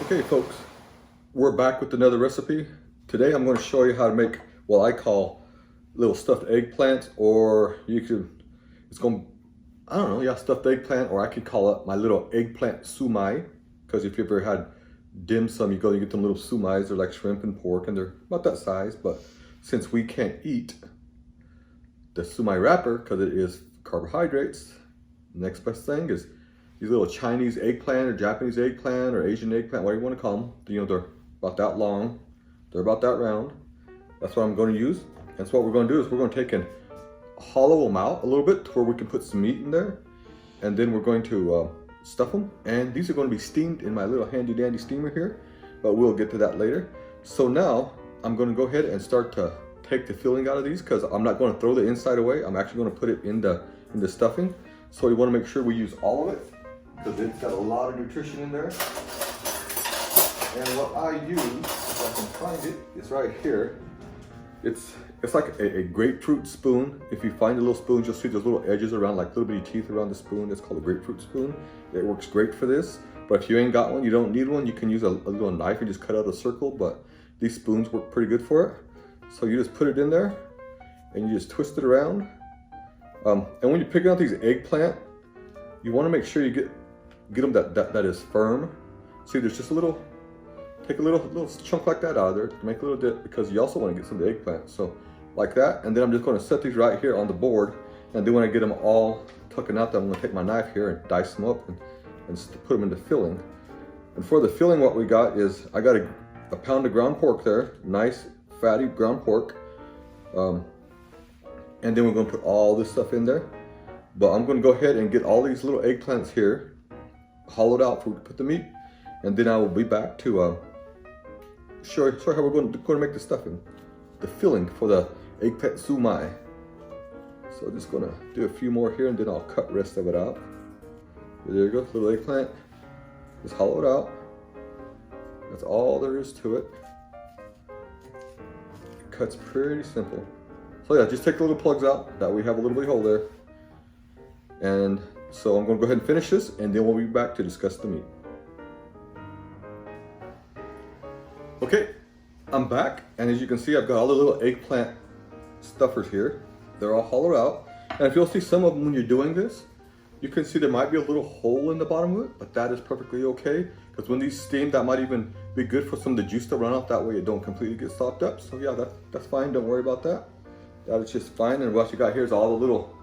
Okay folks, we're back with another recipe. Today I'm going to show you how to make what I call little stuffed eggplants, or you could, I don't know, yeah, stuffed eggplant, or I could call it my little eggplant SUmai, because if you've ever had dim sum, you get them little SUmais. They're like shrimp and pork and they're about that size, but since we can't eat the SUmai wrapper because it is carbohydrates, the next best thing is these little Chinese eggplant or Japanese eggplant or Asian eggplant, whatever you want to call them. You know, they're about that long, they're about that round. That's what I'm going to use. And so what we're going to do is we're going to take and hollow them out a little bit to where we can put some meat in there. And then we're going to stuff them. And these are going to be steamed in my little handy dandy steamer here, but we'll get to that later. So now I'm going to go ahead and start to take the filling out of these, because I'm not going to throw the inside away. I'm actually going to put it in the stuffing. So we want to make sure we use all of it, because it's got a lot of nutrition in there. And what I use, if I can find it, is right here. It's like a grapefruit spoon. If you find the little spoons, you'll see those little edges around, like little bitty teeth around the spoon. It's called a grapefruit spoon. It works great for this. But if you ain't got one, you don't need one, you can use a little knife and just cut out a circle. But these spoons work pretty good for it. So you just put it in there and you just twist it around. And when you're picking out these eggplant, you want to make sure you get them that is firm. See, there's just take a little chunk like that out of there to make a little dip, because you also want to get some of the eggplant. So like that, and then I'm just going to set these right here on the board. And then when I get them all tucking out, then I'm going to take my knife here and dice them up and put them into filling. And for the filling, what we got is, I got a pound of ground pork there, nice fatty ground pork. And then we're going to put all this stuff in there. But I'm going to go ahead and get all these little eggplants here hollowed out before we put the meat, and then I will be back to show how we're going to make the stuffing, the filling for the eggplant SUmai. So I'm just going to do a few more here, and then I'll cut the rest of it out. There you go, little eggplant, just hollowed out. That's all there is to it. It cuts pretty simple. So yeah, just take the little plugs out. That we have a little bitty hole there. And so I'm going to go ahead and finish this, and then we'll be back to discuss the meat. Okay, I'm back, and as you can see, I've got all the little eggplant stuffers here. They're all hollowed out. And if you'll see some of them when you're doing this, you can see there might be a little hole in the bottom of it, but that is perfectly okay, because when these steam, that might even be good for some of the juice to run out. That way it don't completely get sopped up. So yeah, that's fine. Don't worry about that. That is just fine. And what you got here is all the little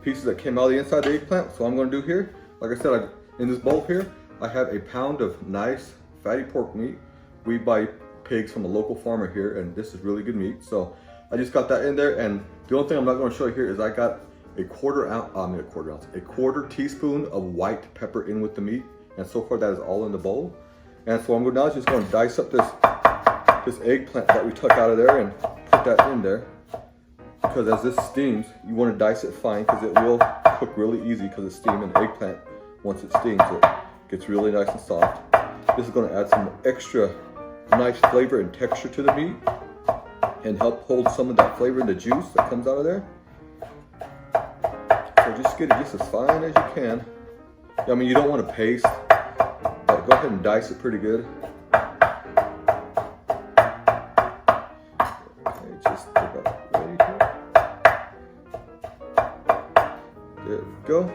pieces that came out of the inside of the eggplant. So I'm going to do here, like I said, in this bowl here, I have a pound of nice fatty pork meat. We buy pigs from a local farmer here, and this is really good meat. So I just got that in there, and the only thing I'm not going to show you here is I got a quarter teaspoon of white pepper in with the meat, and so far that is all in the bowl. And so I'm now just going to dice up this eggplant that we took out of there and put that in there. Because as this steams, you want to dice it fine, because it will cook really easy, because it's steaming. Eggplant, once it steams, it gets really nice and soft. This is going to add some extra nice flavor and texture to the meat, and help hold some of that flavor in the juice that comes out of there. So just get it just as fine as you can. I mean, you don't want to paste, but go ahead and dice it pretty good. Okay, just about ready here. There we go.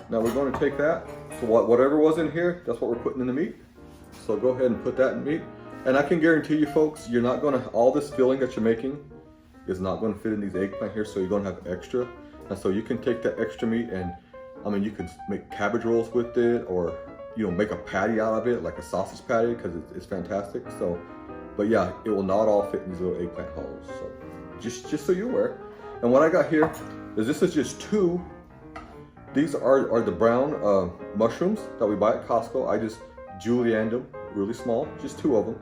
Now we're going to take that. So whatever was in here, that's what we're putting in the meat. So go ahead and put that in meat. And I can guarantee you folks, you're not going to, all this filling that you're making is not going to fit in these eggplant here, so you're going to have extra. And so you can take that extra meat, and I mean, you can make cabbage rolls with it, or you know, make a patty out of it, like a sausage patty, because it's fantastic. So, but yeah, it will not all fit in these little eggplant hollows. So just so you're aware. And what I got here is, this is just two. These are the brown mushrooms that we buy at Costco. I just julienned them really small, just two of them.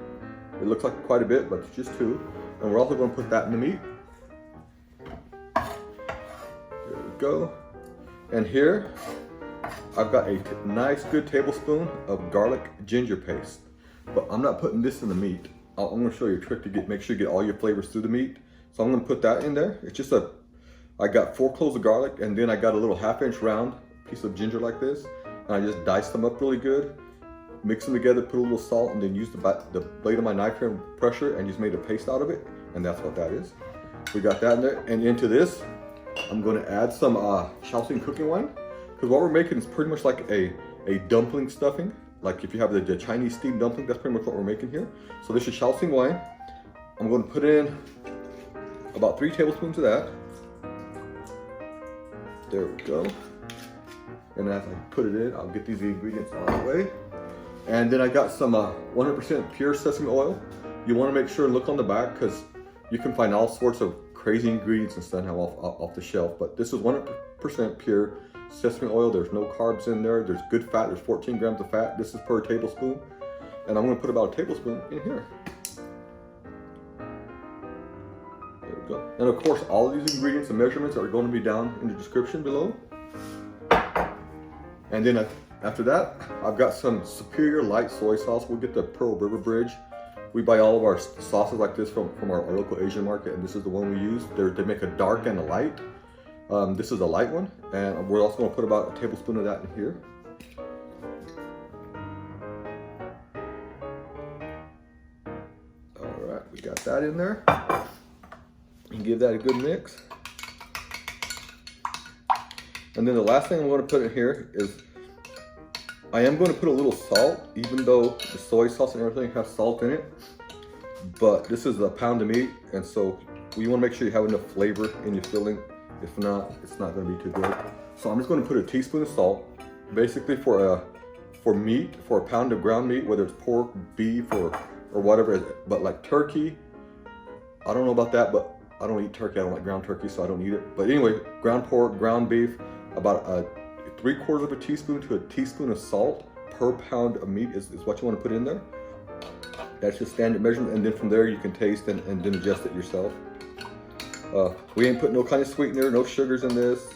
It looks like quite a bit, but it's just two. And we're also going to put that in the meat. There we go. And here, I've got a nice good tablespoon of garlic ginger paste. But I'm not putting this in the meat. I'm going to show you a trick to make sure you get all your flavors through the meat. So I'm going to put that in there. It's just I got 4 cloves of garlic, and then I got a little 1/2 inch round piece of ginger like this. And I just diced them up really good. mix them together, put a little salt, and then use the blade of my knife here and pressure, and just made a paste out of it. And that's what that is. We got that in there. And into this, I'm going to add some shaozing cooking wine, because what we're making is pretty much like a dumpling stuffing. Like if you have the Chinese steamed dumpling, that's pretty much what we're making here. So this is shaozing wine. I'm going to put in about 3 tablespoons of that. There we go. And as I put it in, I'll get these ingredients out of the way. And then I got some 100% pure sesame oil. You want to make sure and look on the back, because you can find all sorts of crazy ingredients and stuff now off the shelf. But this is 100% pure sesame oil. There's no carbs in there. There's good fat. There's 14 grams of fat. This is per tablespoon. And I'm going to put about a tablespoon in here. There we go. And of course, all of these ingredients and measurements are going to be down in the description below. And then after that, I've got some superior light soy sauce. We'll get the Pearl River Bridge. We buy all of our sauces like this from our local Asian market, and this is the one we use. They make a dark and a light. This is a light one, and we're also going to put about a tablespoon of that in here. All right, we got that in there. And give that a good mix. And then the last thing I'm going to put in here is I am going to put a little salt, even though the soy sauce and everything has salt in it. But this is a pound of meat, and so you want to make sure you have enough flavor in your filling. If not, it's not going to be too good. So I'm just going to put a teaspoon of salt, basically for meat, for a pound of ground meat, whether it's pork, beef, or whatever. But like turkey, I don't know about that, but I don't eat turkey. I don't like ground turkey, so I don't eat it. But anyway, ground pork, ground beef, about 3/4 of a teaspoon to a teaspoon of salt per pound of meat is what you want to put in there. That's just standard measurement, and then from there you can taste and then adjust it yourself. We ain't putting no kind of sweetener, no sugars in this.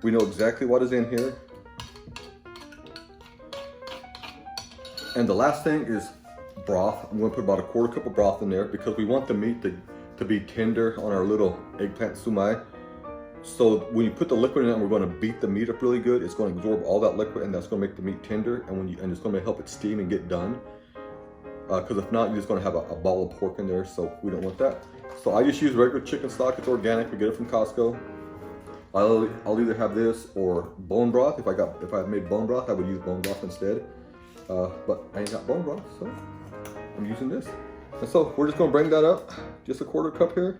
We know exactly what is in here. And the last thing is broth. I'm going to put about a 1/4 cup of broth in there, because we want the meat to be tender on our little eggplant SUmai. So when you put the liquid in it, we're going to beat the meat up really good. It's going to absorb all that liquid, and that's going to make the meat tender, and it's going to help it steam and get done. Because if not, you're just going to have a ball of pork in there, so we don't want that. So I just use regular chicken stock. It's organic. We get it from Costco. I'll either have this or bone broth. If I had made bone broth, I would use bone broth instead. But I ain't got bone broth, so I'm using this. And so we're just going to bring that up, just a 1/4 cup here.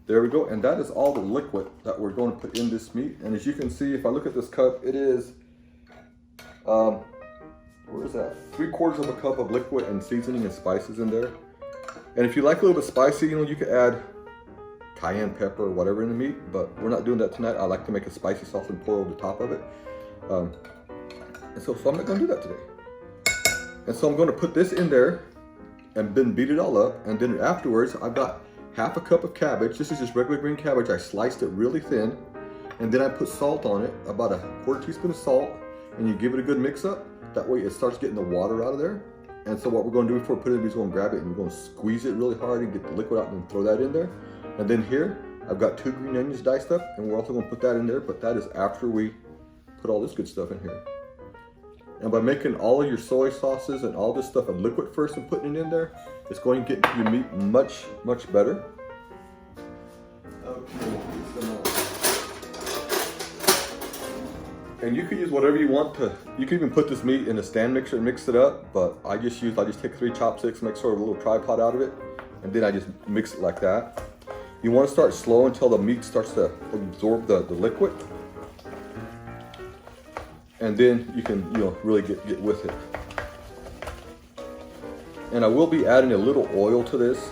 There we go, and that is all the liquid that we're going to put in this meat. And as you can see, if I look at this cup, it is, where is that? 3/4 of a cup of liquid and seasoning and spices in there. And if you like a little bit spicy, you could add cayenne pepper or whatever in the meat, but we're not doing that tonight. I like to make a spicy sauce and pour over the top of it. And so I'm not going to do that today. And so I'm going to put this in there and then beat it all up. And then afterwards, I've got 1/2 cup of cabbage. This is just regular green cabbage. I sliced it really thin, and then I put salt on it, about a 1/4 teaspoon of salt, and you give it a good mix up. That way it starts getting the water out of there. And so what we're going to do before we put it in, we're just going to grab it and we're going to squeeze it really hard and get the liquid out and then throw that in there. And then here, I've got 2 green onions diced up, and we're also going to put that in there, but that is after we put all this good stuff in here. And by making all of your soy sauces and all this stuff a liquid first and putting it in there, it's going to get your meat much, much better. Okay, and you could use whatever you want to. You can even put this meat in a stand mixer and mix it up, but I just take 3 chopsticks, make sort of a little tripod out of it, and then I just mix it like that. You want to start slow until the meat starts to absorb the liquid. And then you can, really get with it. And I will be adding a little oil to this.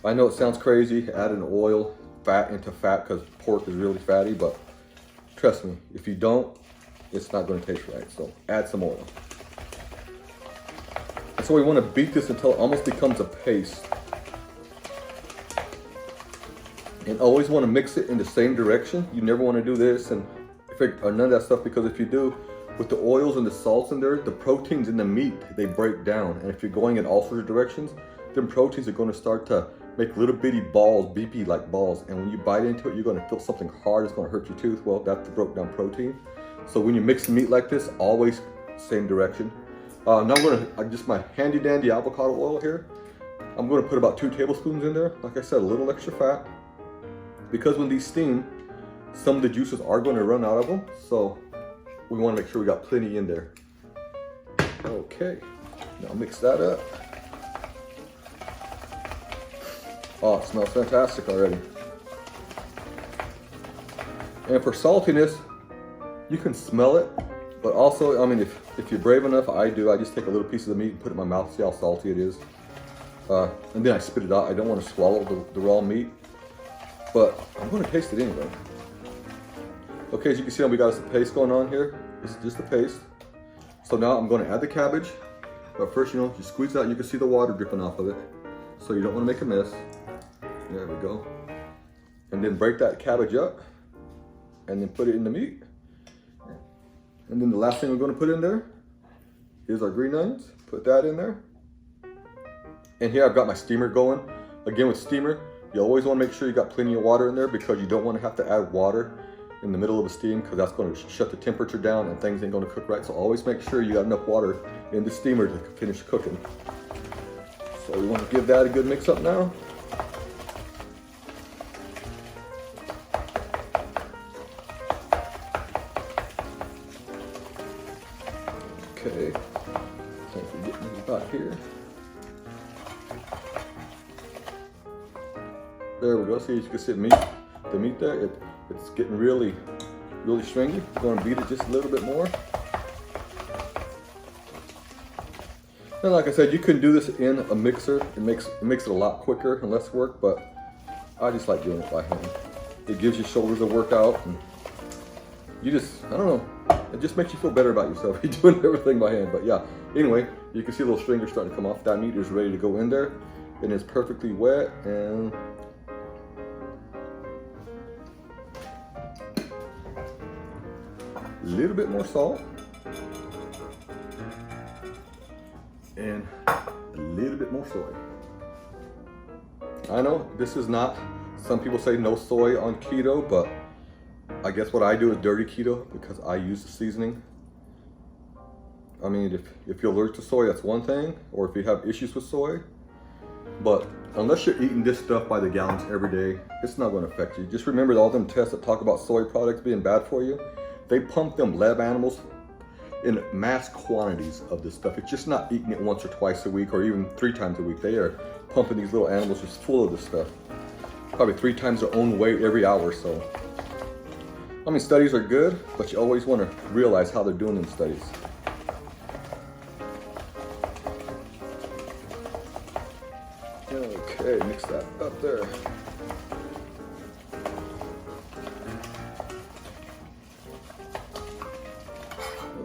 I know it sounds crazy, adding oil, fat into fat, because pork is really fatty, but trust me, if you don't, it's not going to taste right. So add some oil. And so we want to beat this until it almost becomes a paste. And always want to mix it in the same direction. You never want to do this and none of that stuff, because if you do, with the oils and the salts in there, the proteins in the meat, they break down. And if you're going in all sorts of directions, then proteins are going to start to make little bitty balls, BP-like balls. And when you bite into it, you're going to feel something hard. It's going to hurt your tooth. Well, that's the broke down protein. So when you mix meat like this, always same direction. Now I'm gonna, just my handy dandy avocado oil here. I'm gonna put about 2 tablespoons in there. Like I said, a little extra fat. Because when these steam, some of the juices are gonna run out of them. So we wanna make sure we got plenty in there. Okay, now mix that up. Oh, it smells fantastic already. And for saltiness, you can smell it, but also, I mean, if you're brave enough, I just take a little piece of the meat and put it in my mouth, see how salty it is. And then I spit it out. I don't want to swallow the raw meat, but I'm going to taste it anyway. Okay, as you can see, we got some paste going on here. This is just the paste. So now I'm going to add the cabbage, but first, you squeeze it out, and you can see the water dripping off of it. So you don't want to make a mess. There we go. And then break that cabbage up, and then put it in the meat. And then the last thing we're going to put in there is our green onions. Put that in there. And here I've got my steamer going. Again, with steamer, you always want to make sure you got plenty of water in there, because you don't want to have to add water in the middle of the steam, because that's going to shut the temperature down and things ain't going to cook right. So always make sure you got enough water in the steamer to finish cooking. So we want to give that a good mix up now. Okay, thanks for getting this back here. There we go. See, you can see the meat there. It's getting really stringy. I'm going to beat it just a little bit more. And like I said, you can do this in a mixer. It makes it a lot quicker and less work, but I just like doing it by hand. It gives your shoulders a workout, and you just, I don't know. It just makes you feel better about yourself. You're doing everything by hand. But yeah, anyway, you can see a little stringers starting to come off. That meat is ready to go in there. And it's perfectly wet. And a little bit more salt. And a little bit more soy. I know this is not, some people say no soy on keto, but I guess what I do is dirty keto, because I use the seasoning. I mean, if you're allergic to soy, that's one thing, or if you have issues with soy. But unless you're eating this stuff by the gallons every day, it's not going to affect you. Just remember all them tests that talk about soy products being bad for you. They pump them lab animals in mass quantities of this stuff. It's just not eating it once or twice a week, or even 3 times a week. They are pumping these little animals just full of this stuff. Probably 3 times their own weight every hour or so. I mean, studies are good, but you always want to realize how they're doing in studies. Okay, mix that up there.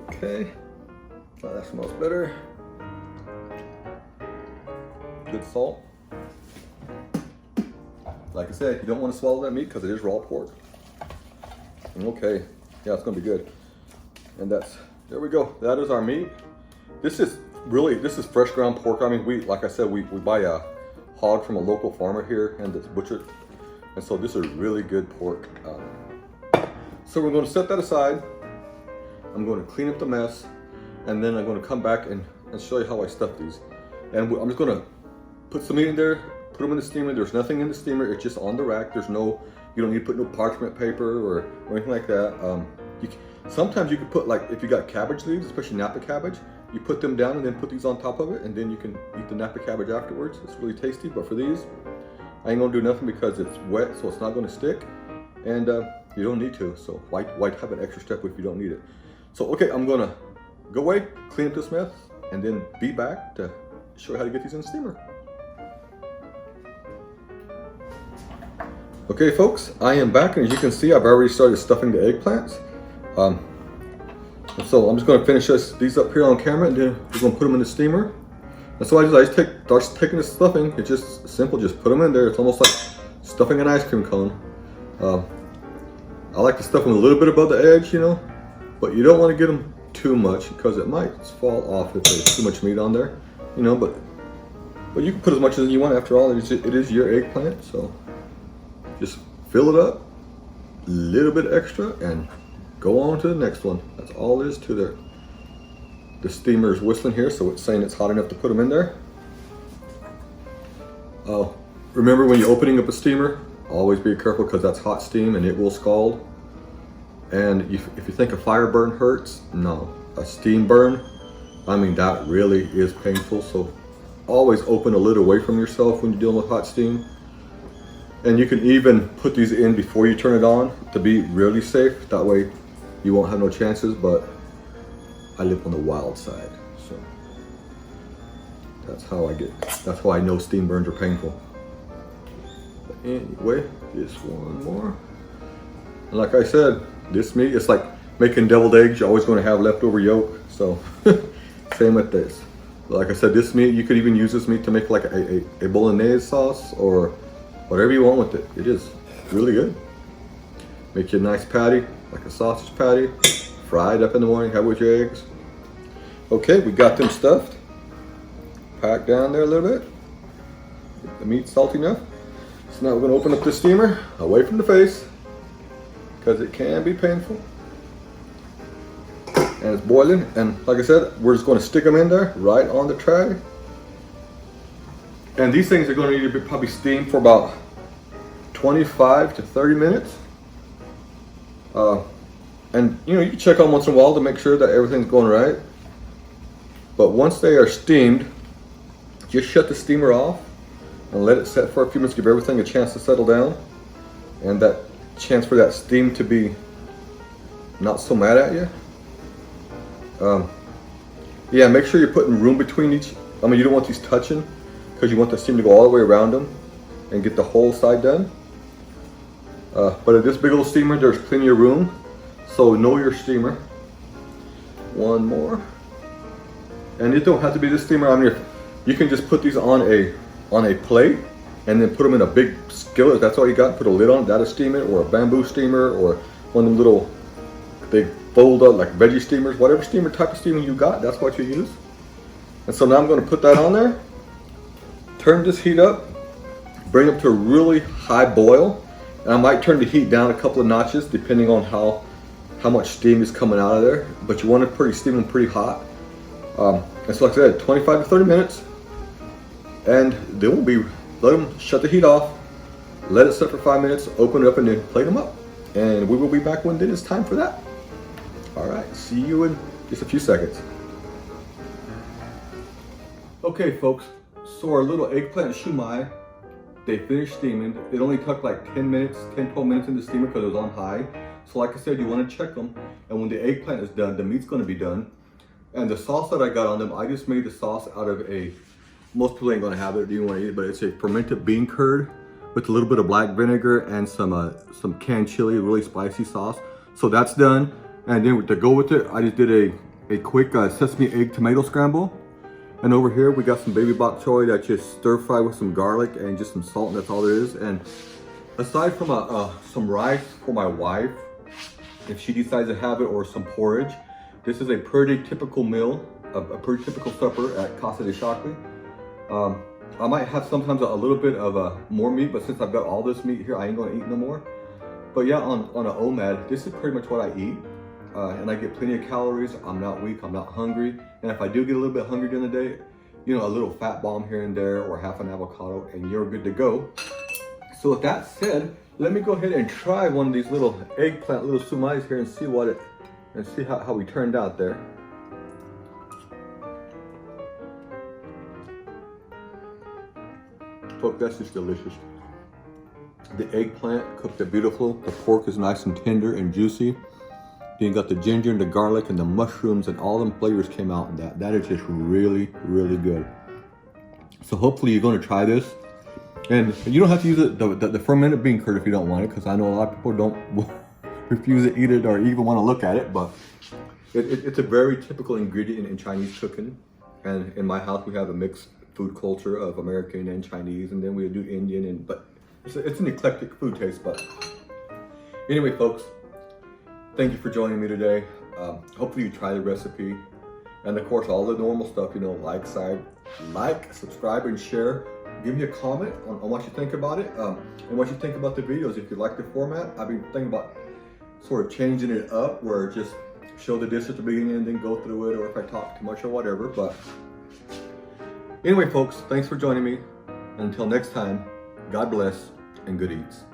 Okay, now that smells better. Good salt. Like I said, you don't want to swallow that meat because it is raw pork. Okay, yeah, it's gonna be good. And there we go. That is our meat. This is fresh ground pork. I mean, like I said, we buy a hog from a local farmer here, and it's butchered. And so this is really good pork. So we're gonna set that aside. I'm gonna clean up the mess, and then I'm gonna come back and show you how I stuff these. And I'm just gonna put some meat in there, put them in the steamer. There's nothing in the steamer, it's just on the rack. You don't need to put no parchment paper or anything like that. Sometimes you can put, like, if you got cabbage leaves, especially Napa cabbage, you put them down and then put these on top of it, and then you can eat the Napa cabbage afterwards. It's really tasty. But for these, I ain't gonna do nothing because it's wet, so it's not gonna stick, and you don't need to. So why have an extra step if you don't need it? So okay, I'm gonna go away, clean up this mess, and then be back to show you how to get these in the steamer. Okay folks, I am back, and as you can see, I've already started stuffing the eggplants. So I'm just going to finish these up here on camera, and then we're going to put them in the steamer. And so I just start taking the stuffing. It's just simple, just put them in there. It's almost like stuffing an ice cream cone. I like to stuff them a little bit above the edge, but you don't want to get them too much because it might fall off if there's too much meat on there, but you can put as much as you want. After all, it is your eggplant, so just fill it up, a little bit extra, and go on to the next one. That's all there is to there. the steamer is whistling here, so it's saying it's hot enough to put them in there. Remember, when you're opening up a steamer, always be careful because that's hot steam and it will scald. And if you think a fire burn hurts, no. A steam burn, I mean, that really is painful. So always open a lid away from yourself when you're dealing with hot steam. And you can even put these in before you turn it on to be really safe. That way you won't have no chances, but I live on the wild side. So that's how I know steam burns are painful. But anyway, just one more. And like I said, this meat, it's like making deviled eggs. You're always going to have leftover yolk. So same with this. Like I said, this meat, you could even use this meat to make like a bolognese sauce or whatever you want with it. It is really good. Make you a nice patty, like a sausage patty. Fry it up in the morning, have it with your eggs. Okay, we got them stuffed. Packed down there a little bit. Get the meat salty enough. So now we're gonna open up the steamer, away from the face, because it can be painful. And it's boiling, and like I said, we're just gonna stick them in there, right on the tray. And these things are gonna need to be probably steamed for about 25 to 30 minutes. And you know, you can check on once in a while to make sure that everything's going right. But once they are steamed, just shut the steamer off and let it set for a few minutes, give everything a chance to settle down. And that chance for that steam to be not so mad at you. Yeah, make sure you're putting room between each. I mean, you don't want these touching because you want the steam to go all the way around them and get the whole side done. But at this big old steamer, there's plenty of room. So know your steamer. One more. And it don't have to be this steamer. I mean, you can just put these on a plate and then put them in a big skillet. That's all you got. Put a lid on. That'll steam it, or a bamboo steamer, or one of them little, they fold up like veggie steamers. Whatever steamer type of steamer you got, that's what you use. And so now I'm going to put that on there. Turn this heat up. Bring it to a really high boil. And I might turn the heat down a couple of notches depending on how much steam is coming out of there. But you want it steam them pretty hot. And so like I said, 25 to 30 minutes. And they won't be, let them shut the heat off. Let it set for 5 minutes. Open it up and then plate them up. And we will be back when it is time for that. All right, see you in just a few seconds. Okay, folks. So our little eggplant shumai, they finished steaming. It only took like 10 minutes, 10-12 minutes in the steamer because it was on high. So like I said, you want to check them. And when the eggplant is done, the meat's going to be done. And the sauce that I got on them, I just made the sauce out of most people ain't going to have it, you want to eat it, but it's a fermented bean curd with a little bit of black vinegar and some canned chili, really spicy sauce. So that's done. And then to go with it, I just did a quick sesame egg tomato scramble. And over here, we got some baby bok choy that just stir fry with some garlic and just some salt, and that's all there is. And aside from some rice for my wife, if she decides to have it, or some porridge, this is a pretty typical meal, a pretty typical supper at Casa de Shockley. I might have sometimes a little bit of more meat, but since I've got all this meat here, I ain't gonna eat no more. But yeah, on an OMAD, this is pretty much what I eat. And I get plenty of calories. I'm not weak, I'm not hungry. And if I do get a little bit hungry during the day, you know, a little fat bomb here and there, or half an avocado, and you're good to go. So with that said, let me go ahead and try one of these little eggplant, little SUmais here, and see how we turned out there. Folks, that's just delicious. The eggplant cooked it beautiful. The pork is nice and tender and juicy. Then you got the ginger and the garlic and the mushrooms, and all them flavors came out in that. That is just really, really good. So hopefully you're going to try this. And you don't have to use the fermented bean curd if you don't want it, because I know a lot of people don't refuse to eat it or even want to look at it. But it's a very typical ingredient in Chinese cooking. And in my house, we have a mixed food culture of American and Chinese, and then we do Indian, but it's an eclectic food taste. But anyway, folks, thank you for joining me today. Hopefully you try the recipe, and of course all the normal stuff, you know, like, subscribe, and share. Give me a comment on what you think about it, and what you think about the videos. If you like the format, I've been thinking about sort of changing it up, where just show the dish at the beginning and then go through it, or if I talk too much or whatever. But anyway, folks, thanks for joining me. Until next time, God bless and good eats.